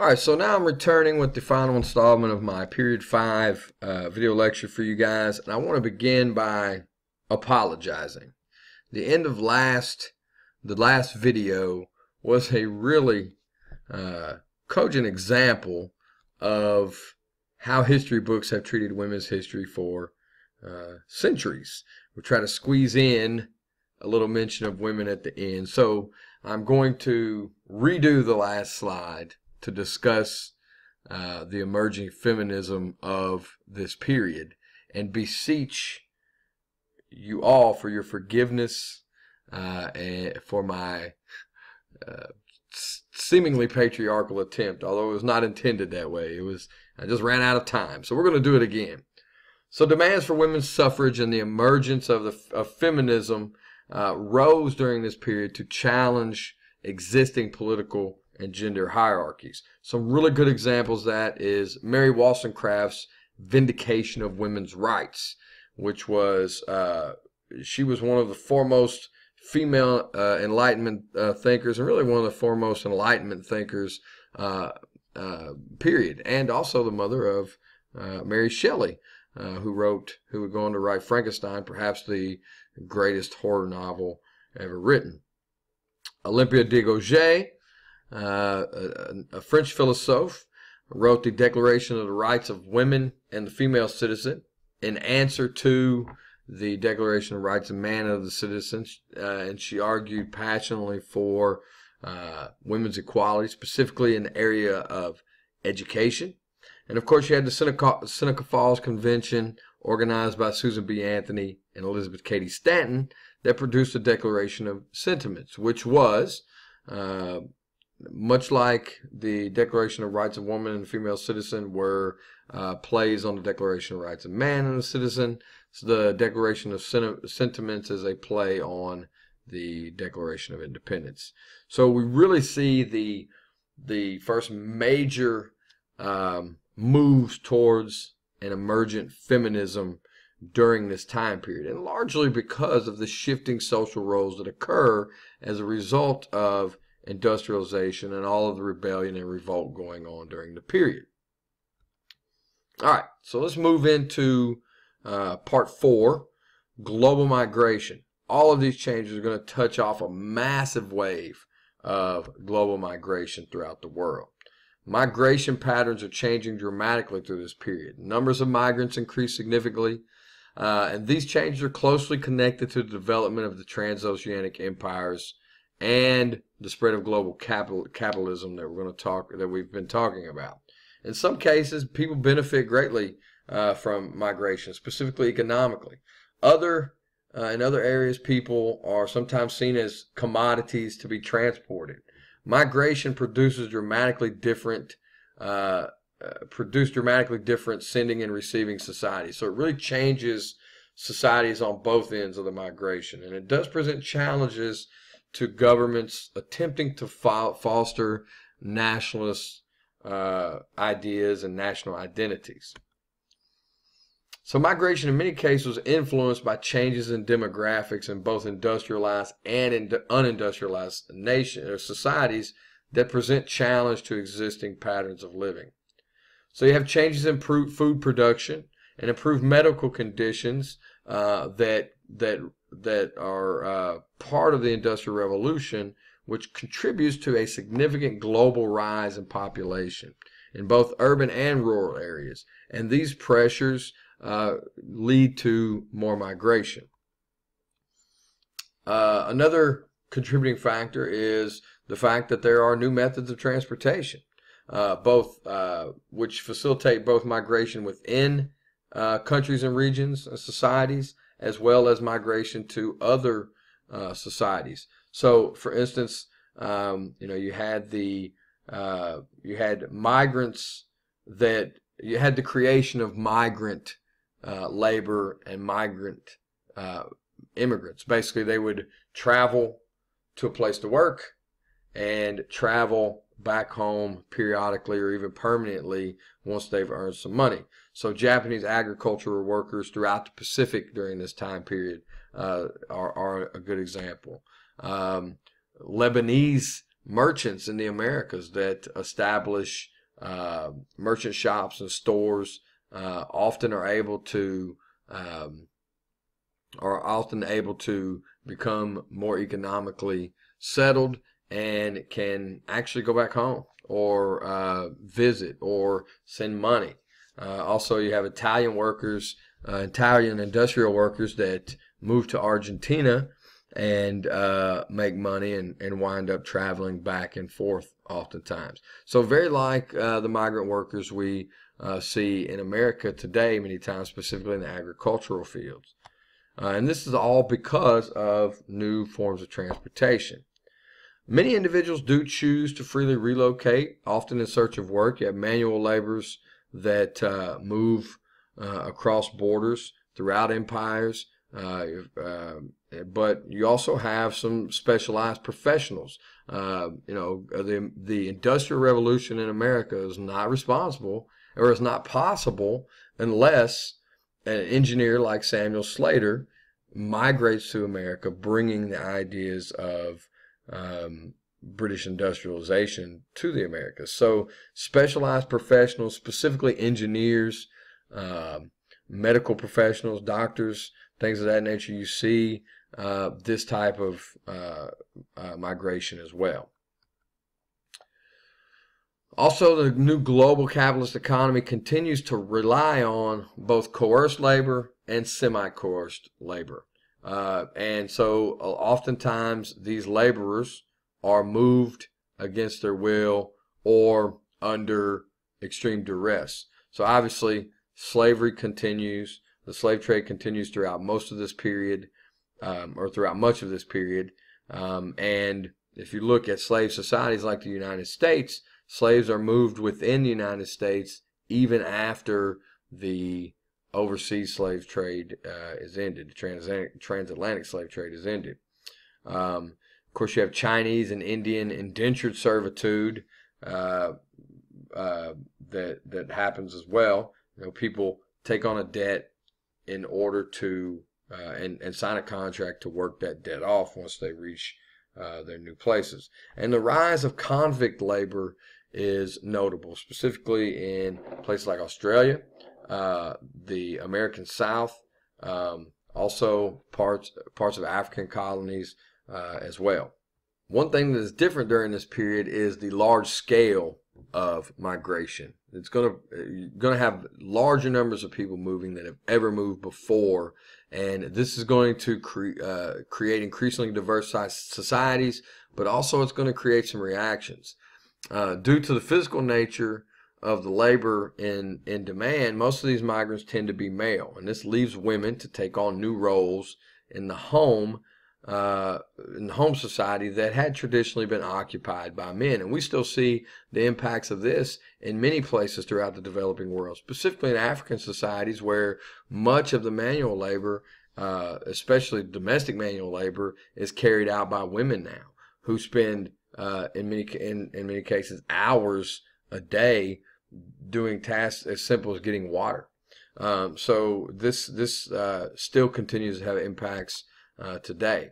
All right, so now I'm returning with the final installment of my Period 5 video lecture for you guys, and I want to begin by apologizing. The end of the last video was a really cogent example of how history books have treated women's history for centuries. We try to squeeze in a little mention of women at the end, so I'm going to redo the last slide to discuss the emerging feminism of this period and beseech you all for your forgiveness and for my seemingly patriarchal attempt, although it was not intended that way. I just ran out of time, so we're going to do it again. So demands for women's suffrage and the emergence of feminism rose during this period to challenge existing political and gender hierarchies. Some really good examples of that is Mary Wollstonecraft's Vindication of Women's Rights, which was, she was one of the foremost female Enlightenment thinkers, and really one of the foremost Enlightenment thinkers, period. And also the mother of Mary Shelley, who would go on to write Frankenstein, perhaps the greatest horror novel ever written. Olympia de Gouges, a French philosophe, wrote the Declaration of the Rights of Women and the Female Citizen in answer to the Declaration of Rights of Man and of the Citizen, and she argued passionately for women's equality, specifically in the area of education. And of course, you had the Seneca Falls Convention, organized by Susan B. Anthony and Elizabeth Cady Stanton, that produced the Declaration of Sentiments, which was much like the Declaration of Rights of Woman and Female Citizen were plays on the Declaration of Rights of Man and the Citizen. So the Declaration of Sentiments is a play on the Declaration of Independence. So we really see the first major moves towards an emergent feminism during this time period, and largely because of the shifting social roles that occur as a result of industrialization and all of the rebellion and revolt going on during the period. All right, so let's move into part 4, global migration. All of these changes are going to touch off a massive wave of global migration throughout the world. Migration patterns are changing dramatically through this period. Numbers of migrants increase significantly, and these changes are closely connected to the development of the transoceanic empires and the spread of global capitalism that we've been talking about. In some cases, people benefit greatly from migration, specifically economically. In other areas, people are sometimes seen as commodities to be transported. Migration produces dramatically different sending and receiving societies. So it really changes societies on both ends of the migration, and it does present challenges to governments attempting to foster nationalist ideas and national identities. So migration in many cases was influenced by changes in demographics in both industrialized and in unindustrialized nations or societies that present challenge to existing patterns of living. So you have changes in food production and improved medical conditions that are part of the Industrial Revolution, which contributes to a significant global rise in population in both urban and rural areas. And these pressures lead to more migration. Another contributing factor is the fact that there are new methods of transportation, which facilitate both migration within countries and regions and societies, as well as migration to other societies. So, for instance, you had the creation of migrant labor and migrant immigrants. Basically, they would travel to a place to work and travel back home periodically or even permanently once they've earned some money. So Japanese agricultural workers throughout the Pacific during this time period are a good example. Lebanese merchants in the Americas that establish merchant shops and stores often are often able to become more economically settled and can actually go back home or visit or send money. Also, you have Italian workers, Italian industrial workers that move to Argentina and make money and wind up traveling back and forth oftentimes. So very like the migrant workers we see in America today, many times, specifically in the agricultural fields. And this is all because of new forms of transportation. Many individuals do choose to freely relocate, often in search of work. You have manual laborers that move across borders throughout empires, but you also have some specialized professionals. The Industrial Revolution in America is not responsible or is not possible unless an engineer like Samuel Slater migrates to America, bringing the ideas of British industrialization to the Americas. So specialized professionals, specifically engineers, medical professionals, doctors, things of that nature, you see this type of migration as well. Also, the new global capitalist economy continues to rely on both coerced labor and semi-coerced labor. And so oftentimes these laborers are moved against their will or under extreme duress. So obviously slavery continues. The slave trade continues throughout most of this period, or throughout much of this period. And if you look at slave societies like the United States, slaves are moved within the United States even after the overseas slave trade is ended. The transatlantic slave trade is ended. Of course, you have Chinese and Indian indentured servitude that happens as well. People take on a debt in order to and sign a contract to work that debt off once they reach their new places. And the rise of convict labor is notable, specifically in places like Australia, the American South, also parts of African colonies as well. One thing that is different during this period is the large scale of migration. It's going to have larger numbers of people moving than have ever moved before, and this is going to create increasingly diverse societies, but also it's going to create some reactions. Due to the physical nature of the labor in demand, most of these migrants tend to be male, and this leaves women to take on new roles in the home society that had traditionally been occupied by men. And we still see the impacts of this in many places throughout the developing world, specifically in African societies where much of the manual labor, especially domestic manual labor, is carried out by women now, who spend in many cases hours a day doing tasks as simple as getting water. So this still continues to have impacts today.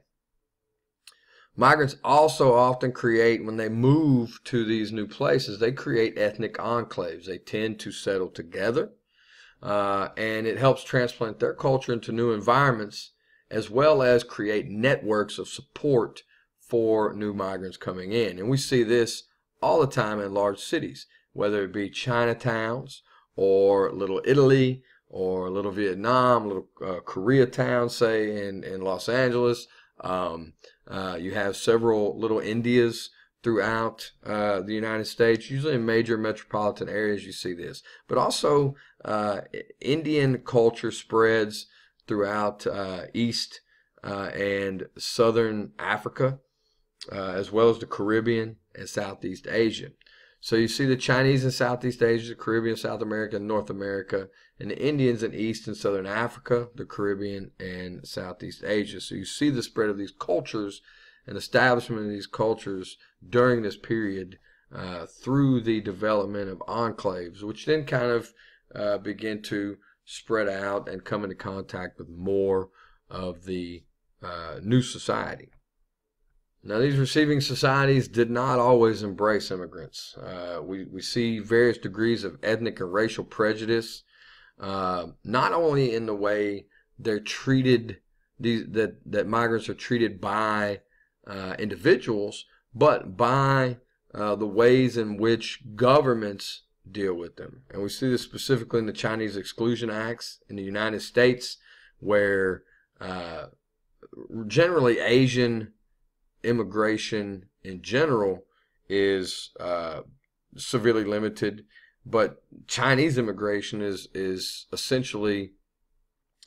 Migrants also often create, when they move to these new places, they create ethnic enclaves. They tend to settle together, and it helps transplant their culture into new environments, as well as create networks of support for new migrants coming in. And we see this all the time in large cities, whether it be Chinatowns or Little Italy or Little Vietnam, Little Koreatown, say in Los Angeles. You have several little Indias throughout the United States. Usually in major metropolitan areas you see this. But also Indian culture spreads throughout East and Southern Africa, as well as the Caribbean and Southeast Asia. So you see the Chinese in Southeast Asia, the Caribbean, South America, and North America, and the Indians in East and Southern Africa, the Caribbean, and Southeast Asia. So you see the spread of these cultures and establishment of these cultures during this period through the development of enclaves, which then kind of begin to spread out and come into contact with more of the new society. Now, these receiving societies did not always embrace immigrants. We see various degrees of ethnic and racial prejudice, not only in the way they're treated, that migrants are treated by individuals, but by the ways in which governments deal with them. And we see this specifically in the Chinese Exclusion Acts in the United States, where generally Asian immigration in general is severely limited, but Chinese immigration is essentially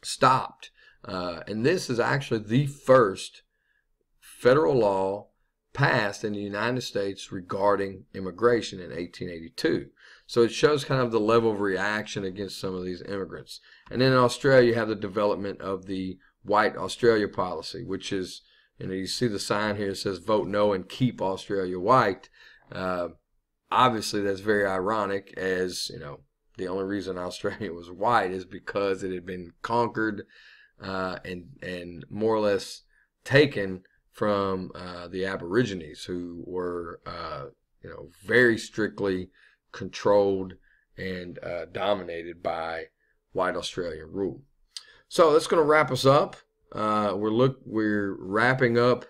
stopped. And this is actually the first federal law passed in the United States regarding immigration in 1882. So it shows kind of the level of reaction against some of these immigrants. And then in Australia, you have the development of the White Australia policy, which is, you see the sign here, it says vote no and keep Australia white. Obviously, that's very ironic, as the only reason Australia was white is because it had been conquered and more or less taken from the Aborigines, who were very strictly controlled and dominated by white Australian rule. So that's going to wrap us up. We're wrapping up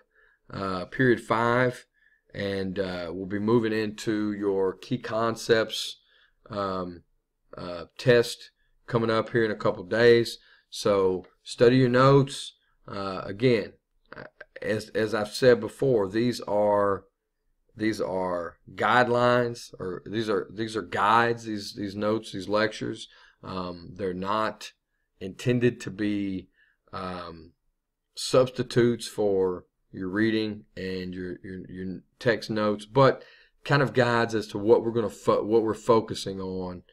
period 5, and we'll be moving into your key concepts test coming up here in a couple days. So study your notes. Again, as I've said before, these are guidelines, or these are guides. These notes, these lectures, they're not intended to be substitutes for your reading and your text notes, but kind of guides as to what we're focusing on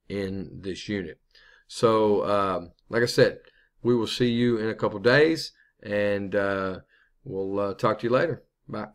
in this unit. So, like I said, we will see you in a couple days, and we'll talk to you later. Bye.